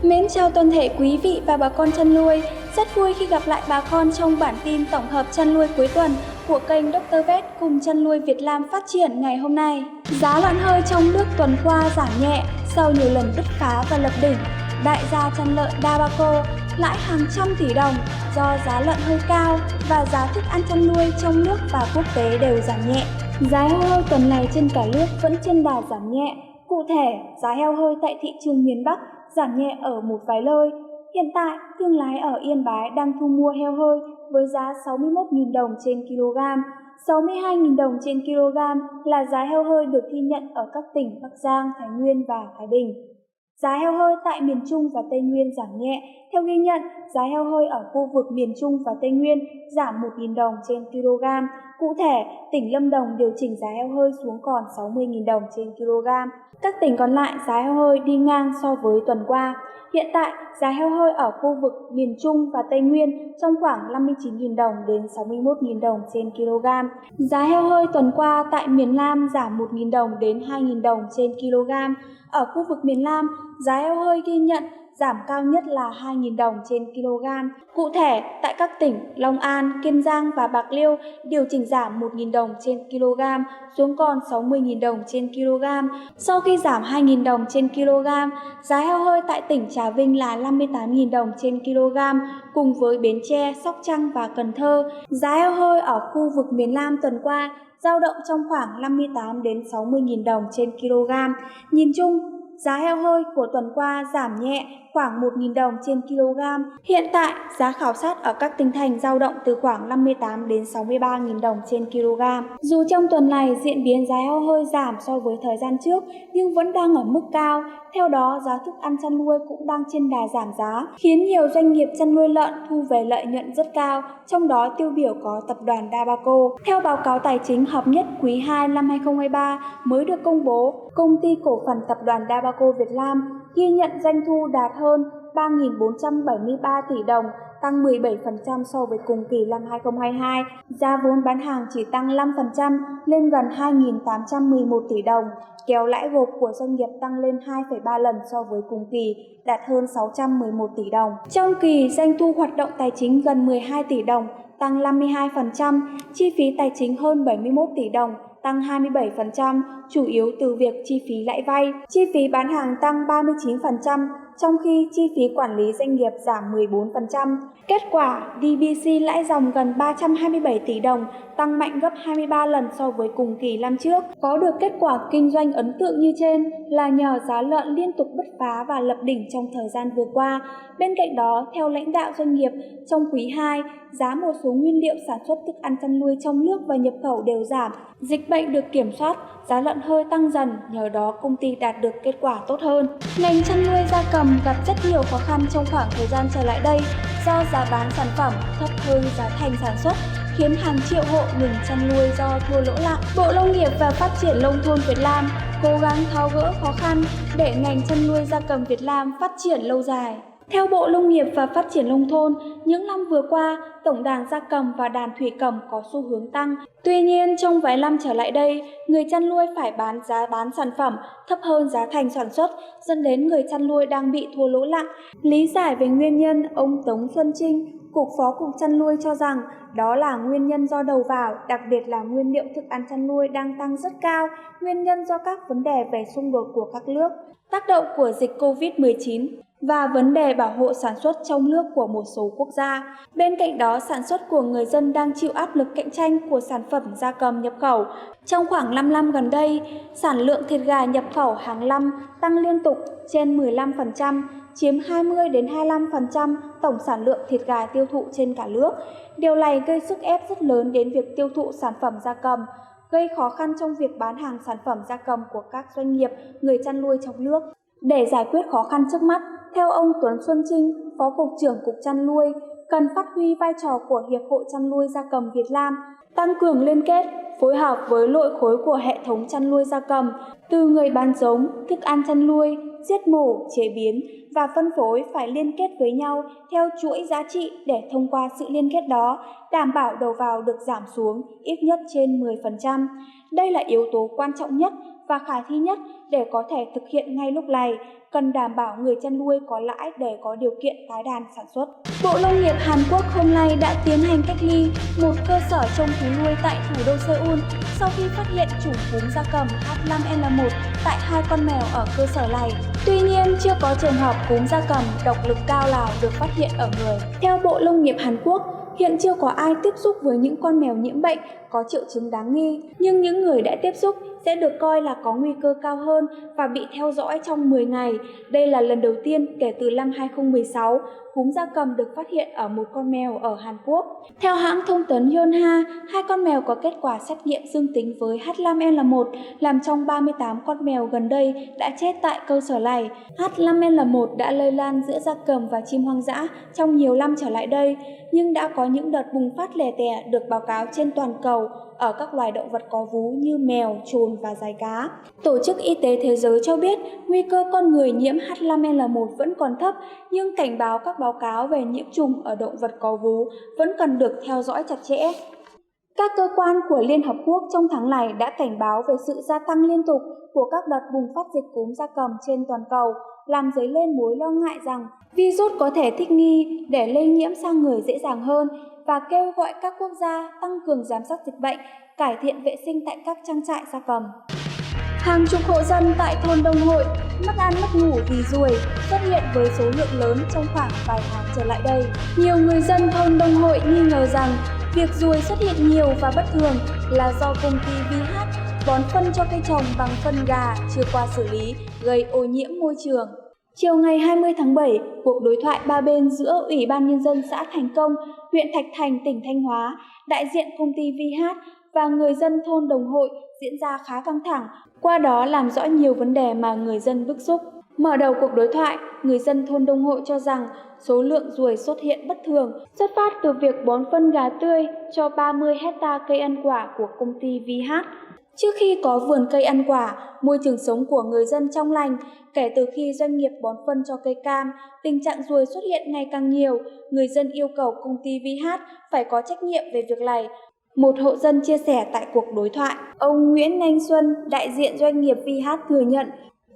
Mến chào toàn thể quý vị và bà con chăn nuôi. Rất vui khi gặp lại bà con trong bản tin tổng hợp chăn nuôi cuối tuần của kênh Dr. Vet cùng chăn nuôi Việt Nam phát triển ngày hôm nay. Giá lợn hơi trong nước tuần qua giảm nhẹ sau nhiều lần bứt phá và lập đỉnh. Đại gia chăn lợn Dabaco lãi hàng trăm tỷ đồng do giá lợn hơi cao và giá thức ăn chăn nuôi trong nước và quốc tế đều giảm nhẹ. Giá heo hơi tuần này trên cả nước vẫn trên đà giảm nhẹ. Cụ thể, giá heo hơi tại thị trường miền Bắc giảm nhẹ ở một vài nơi. Hiện tại, thương lái ở Yên Bái đang thu mua heo hơi với giá 61.000 đồng trên kg. 62.000 đồng trên kg là giá heo hơi được ghi nhận ở các tỉnh Bắc Giang, Thái Nguyên và Thái Bình. Giá heo hơi tại miền Trung và Tây Nguyên giảm nhẹ. Theo ghi nhận, giá heo hơi ở khu vực miền Trung và Tây Nguyên giảm 1.000 đồng trên kg. Cụ thể, tỉnh Lâm Đồng điều chỉnh giá heo hơi xuống còn 60.000 đồng trên kg. Các tỉnh còn lại giá heo hơi đi ngang so với tuần qua. Hiện tại, giá heo hơi ở khu vực miền Trung và Tây Nguyên trong khoảng 59.000 đồng đến 61.000 đồng trên kg. Giá heo hơi tuần qua tại miền Nam giảm 1.000 đồng đến 2.000 đồng trên kg. Ở khu vực miền Nam, giá heo hơi ghi nhận giảm cao nhất là 2.000 đồng trên kg. Cụ thể, tại các tỉnh Long An, Kiên Giang và Bạc Liêu điều chỉnh giảm 1.000 đồng trên kg xuống còn 60.000 đồng trên kg. Sau khi giảm 2.000 đồng trên kg, giá heo hơi tại tỉnh Trà Vinh là 58.000 đồng trên kg, cùng với Bến Tre, Sóc Trăng và Cần Thơ. Giá heo hơi ở khu vực miền Nam tuần qua dao động trong khoảng 58 đến 60.000 đồng trên kg. Nhìn chung, giá heo hơi của tuần qua giảm nhẹ khoảng 1.000 đồng trên kg. Hiện tại, giá khảo sát ở các tỉnh thành dao động từ khoảng 58 đến 63.000 đồng trên kg. Dù trong tuần này diễn biến giá heo hơi giảm so với thời gian trước, nhưng vẫn đang ở mức cao. Theo đó, giá thức ăn chăn nuôi cũng đang trên đà giảm giá, khiến nhiều doanh nghiệp chăn nuôi lợn thu về lợi nhuận rất cao, trong đó tiêu biểu có tập đoàn Dabaco. Theo báo cáo tài chính hợp nhất quý 2 năm 2023 mới được công bố, công ty cổ phần tập đoàn Dabaco Việt Nam ghi nhận doanh thu đạt hơn 3.473 tỷ đồng, tăng 17% so với cùng kỳ năm 2022. Giá vốn bán hàng chỉ tăng 5% lên gần 2.811 tỷ đồng, kéo lãi gộp của doanh nghiệp tăng lên 2,3 lần so với cùng kỳ, đạt hơn 611 tỷ đồng. Trong kỳ, doanh thu hoạt động tài chính gần 12 tỷ đồng, tăng 52%, chi phí tài chính hơn 71 tỷ đồng, tăng 27%, chủ yếu từ việc chi phí lãi vay. Chi phí bán hàng tăng 39%, trong khi chi phí quản lý doanh nghiệp giảm 14%. Kết quả, DBC lãi dòng gần 327 tỷ đồng, tăng mạnh gấp 23 lần so với cùng kỳ năm trước. Có được kết quả kinh doanh ấn tượng như trên là nhờ giá lợn liên tục bứt phá và lập đỉnh trong thời gian vừa qua. Bên cạnh đó, theo lãnh đạo doanh nghiệp, trong quý 2, giá một số nguyên liệu sản xuất thức ăn chăn nuôi trong nước và nhập khẩu đều giảm. Dịch bệnh được kiểm soát, giá lợn hơi tăng dần, nhờ đó công ty đạt được kết quả tốt hơn. Ngành chăn nuôi gia cầm gặp rất nhiều khó khăn trong khoảng thời gian trở lại đây do giá bán sản phẩm thấp hơn giá thành sản xuất, khiến hàng triệu hộ ngừng chăn nuôi do thua lỗ nặng. Bộ Nông nghiệp và Phát triển Nông thôn Việt Nam cố gắng tháo gỡ khó khăn để ngành chăn nuôi gia cầm Việt Nam phát triển lâu dài. Theo Bộ Nông nghiệp và Phát triển Nông thôn, những năm vừa qua, tổng đàn gia cầm và đàn thủy cầm có xu hướng tăng. Tuy nhiên, trong vài năm trở lại đây, người chăn nuôi phải bán sản phẩm thấp hơn giá thành sản xuất, dẫn đến người chăn nuôi đang bị thua lỗ nặng. Lý giải về nguyên nhân, ông Tống Xuân Trinh, Cục Phó Cục Chăn nuôi cho rằng đó là nguyên nhân do đầu vào, đặc biệt là nguyên liệu thức ăn chăn nuôi đang tăng rất cao, nguyên nhân do các vấn đề về xung đột của các nước, tác động của dịch Covid-19 và vấn đề bảo hộ sản xuất trong nước của một số quốc gia. Bên cạnh đó, sản xuất của người dân đang chịu áp lực cạnh tranh của sản phẩm gia cầm nhập khẩu. Trong khoảng 5 năm gần đây, sản lượng thịt gà nhập khẩu hàng năm tăng liên tục trên 15%, chiếm 20 đến 25% tổng sản lượng thịt gà tiêu thụ trên cả nước. Điều này gây sức ép rất lớn đến việc tiêu thụ sản phẩm gia cầm, gây khó khăn trong việc bán hàng sản phẩm gia cầm của các doanh nghiệp, người chăn nuôi trong nước. Để giải quyết khó khăn trước mắt, theo ông Tuấn Xuân Trinh, Phó Cục trưởng Cục Chăn nuôi, cần phát huy vai trò của Hiệp hội Chăn nuôi gia cầm Việt Nam, tăng cường liên kết, phối hợp với nội khối của hệ thống chăn nuôi gia cầm, từ người bán giống, thức ăn chăn nuôi, giết mổ, chế biến và phân phối phải liên kết với nhau theo chuỗi giá trị để thông qua sự liên kết đó, đảm bảo đầu vào được giảm xuống ít nhất trên 10%. Đây là yếu tố quan trọng nhất và khả thi nhất để có thể thực hiện ngay lúc này, cần đảm bảo người chăn nuôi có lãi để có điều kiện tái đàn sản xuất. Bộ Nông nghiệp Hàn Quốc hôm nay đã tiến hành cách ly một cơ sở trồng thú nuôi tại thủ đô Seoul sau khi phát hiện chủng cúm gia cầm H5N1 tại 2 con mèo ở cơ sở này. Tuy nhiên, chưa có trường hợp cúm gia cầm độc lực cao nào được phát hiện ở người. Theo Bộ Nông nghiệp Hàn Quốc, hiện chưa có ai tiếp xúc với những con mèo nhiễm bệnh có triệu chứng đáng nghi, nhưng những người đã tiếp xúc sẽ được coi là có nguy cơ cao hơn và bị theo dõi trong 10 ngày. Đây là lần đầu tiên kể từ năm 2016, cúm gia cầm được phát hiện ở một con mèo ở Hàn Quốc. Theo hãng thông tấn Yonhap, 2 con mèo có kết quả xét nghiệm dương tính với H5N1 làm trong 38 con mèo gần đây đã chết tại cơ sở này. H5N1 đã lây lan giữa gia cầm và chim hoang dã trong nhiều năm trở lại đây, nhưng đã có những đợt bùng phát lẻ tẻ được báo cáo trên toàn cầu ở các loài động vật có vú như mèo, trồn và dái cá. Tổ chức Y tế Thế giới cho biết nguy cơ con người nhiễm H5N1 vẫn còn thấp, nhưng cảnh báo các báo cáo về nhiễm trùng ở động vật có vú vẫn cần được theo dõi chặt chẽ. Các cơ quan của Liên Hợp Quốc trong tháng này đã cảnh báo về sự gia tăng liên tục của các đợt bùng phát dịch cúm gia cầm trên toàn cầu, làm dấy lên mối lo ngại rằng virus có thể thích nghi để lây nhiễm sang người dễ dàng hơn và kêu gọi các quốc gia tăng cường giám sát dịch bệnh, cải thiện vệ sinh tại các trang trại gia cầm. Hàng chục hộ dân tại thôn Đông Hội mất ăn mất ngủ vì ruồi xuất hiện với số lượng lớn trong khoảng vài tháng trở lại đây. Nhiều người dân thôn Đông Hội nghi ngờ rằng việc ruồi xuất hiện nhiều và bất thường là do công ty VH bón phân cho cây trồng bằng phân gà chưa qua xử lý, gây ô nhiễm môi trường. Chiều ngày 20 tháng 7, cuộc đối thoại ba bên giữa Ủy ban Nhân dân xã Thành Công, huyện Thạch Thành, tỉnh Thanh Hóa, đại diện công ty VH và người dân thôn Đồng Hội diễn ra khá căng thẳng, qua đó làm rõ nhiều vấn đề mà người dân bức xúc. Mở đầu cuộc đối thoại, người dân thôn Đông Hội cho rằng số lượng ruồi xuất hiện bất thường xuất phát từ việc bón phân gà tươi cho 30 hecta cây ăn quả của công ty VH. Trước khi có vườn cây ăn quả, môi trường sống của người dân trong lành. Kể từ khi doanh nghiệp bón phân cho cây cam, tình trạng ruồi xuất hiện ngày càng nhiều. Người dân yêu cầu công ty VH phải có trách nhiệm về việc này. Một hộ dân chia sẻ tại cuộc đối thoại, ông Nguyễn Anh Xuân, đại diện doanh nghiệp VH thừa nhận,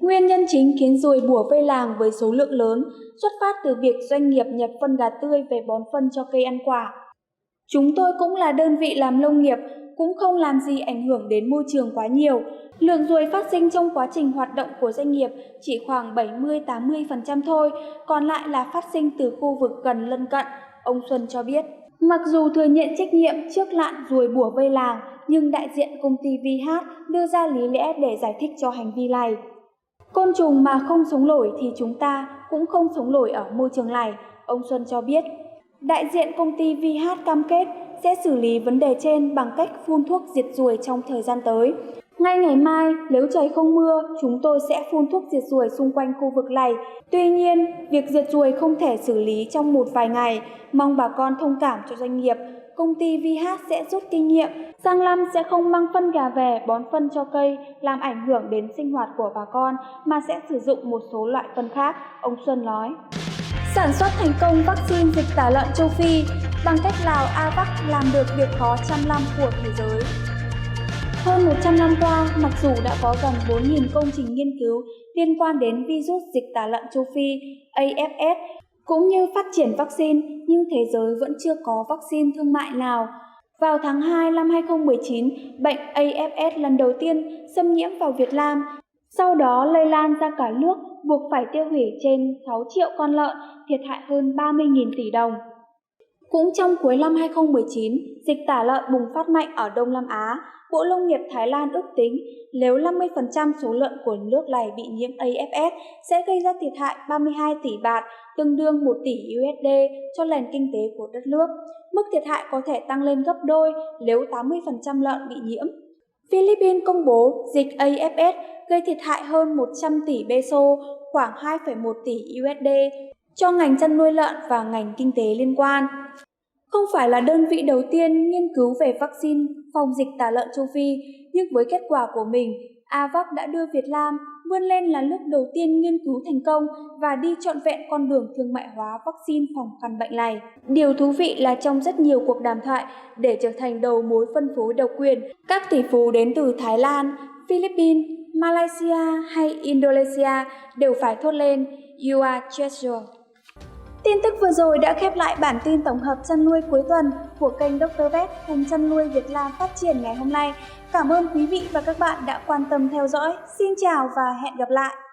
nguyên nhân chính khiến ruồi bủa vây làng với số lượng lớn xuất phát từ việc doanh nghiệp nhập phân gà tươi về bón phân cho cây ăn quả. Chúng tôi cũng là đơn vị làm nông nghiệp, cũng không làm gì ảnh hưởng đến môi trường quá nhiều. Lượng ruồi phát sinh trong quá trình hoạt động của doanh nghiệp chỉ khoảng 70-80% thôi, còn lại là phát sinh từ khu vực gần lân cận, ông Xuân cho biết. Mặc dù thừa nhận trách nhiệm trước nạn ruồi bủa vây làng, nhưng đại diện công ty VH đưa ra lý lẽ để giải thích cho hành vi này. Côn trùng mà không sống nổi thì chúng ta cũng không sống nổi ở môi trường này, ông Xuân cho biết. Đại diện công ty VH cam kết sẽ xử lý vấn đề trên bằng cách phun thuốc diệt ruồi trong thời gian tới. Ngay ngày mai, nếu trời không mưa, chúng tôi sẽ phun thuốc diệt ruồi xung quanh khu vực này. Tuy nhiên, việc diệt ruồi không thể xử lý trong một vài ngày. Mong bà con thông cảm cho doanh nghiệp. Công ty VH sẽ rút kinh nghiệm. Sang năm sẽ không mang phân gà về bón phân cho cây, làm ảnh hưởng đến sinh hoạt của bà con, mà sẽ sử dụng một số loại phân khác, ông Xuân nói. Sản xuất thành công vaccine dịch tả lợn châu Phi, bằng cách Lào AVAX làm được việc khó trăm năm của thế giới. Hơn 100 năm qua, mặc dù đã có gần 4.000 công trình nghiên cứu liên quan đến virus dịch tả lợn châu Phi AFS, cũng như phát triển vaccine, nhưng thế giới vẫn chưa có vaccine thương mại nào. Vào tháng 2 năm 2019, bệnh AFS lần đầu tiên xâm nhiễm vào Việt Nam, sau đó lây lan ra cả nước, buộc phải tiêu hủy trên 6 triệu con lợn, thiệt hại hơn 30.000 tỷ đồng. Cũng trong cuối năm 2019, dịch tả lợn bùng phát mạnh ở Đông Nam Á. Bộ Nông nghiệp Thái Lan ước tính nếu 50% số lợn của nước này bị nhiễm AFS sẽ gây ra thiệt hại 32 tỷ baht, tương đương 1 tỷ USD cho nền kinh tế của đất nước. Mức thiệt hại có thể tăng lên gấp đôi nếu 80% lợn bị nhiễm. Philippines công bố dịch AFS gây thiệt hại hơn 100 tỷ peso, khoảng 2,1 tỷ USD cho ngành chăn nuôi lợn và ngành kinh tế liên quan. Không phải là đơn vị đầu tiên nghiên cứu về vaccine phòng dịch tả lợn châu Phi, nhưng với kết quả của mình, AVAX đã đưa Việt Nam vươn lên là nước đầu tiên nghiên cứu thành công và đi trọn vẹn con đường thương mại hóa vaccine phòng căn bệnh này. Điều thú vị là trong rất nhiều cuộc đàm thoại để trở thành đầu mối phân phối độc quyền, các tỷ phú đến từ Thái Lan, Philippines, Malaysia hay Indonesia đều phải thốt lên You are treasure. Tin tức vừa rồi đã khép lại bản tin tổng hợp chăn nuôi cuối tuần của kênh Dr. Vet cùng chăn nuôi Việt Nam phát triển ngày hôm nay. Cảm ơn quý vị và các bạn đã quan tâm theo dõi. Xin chào và hẹn gặp lại!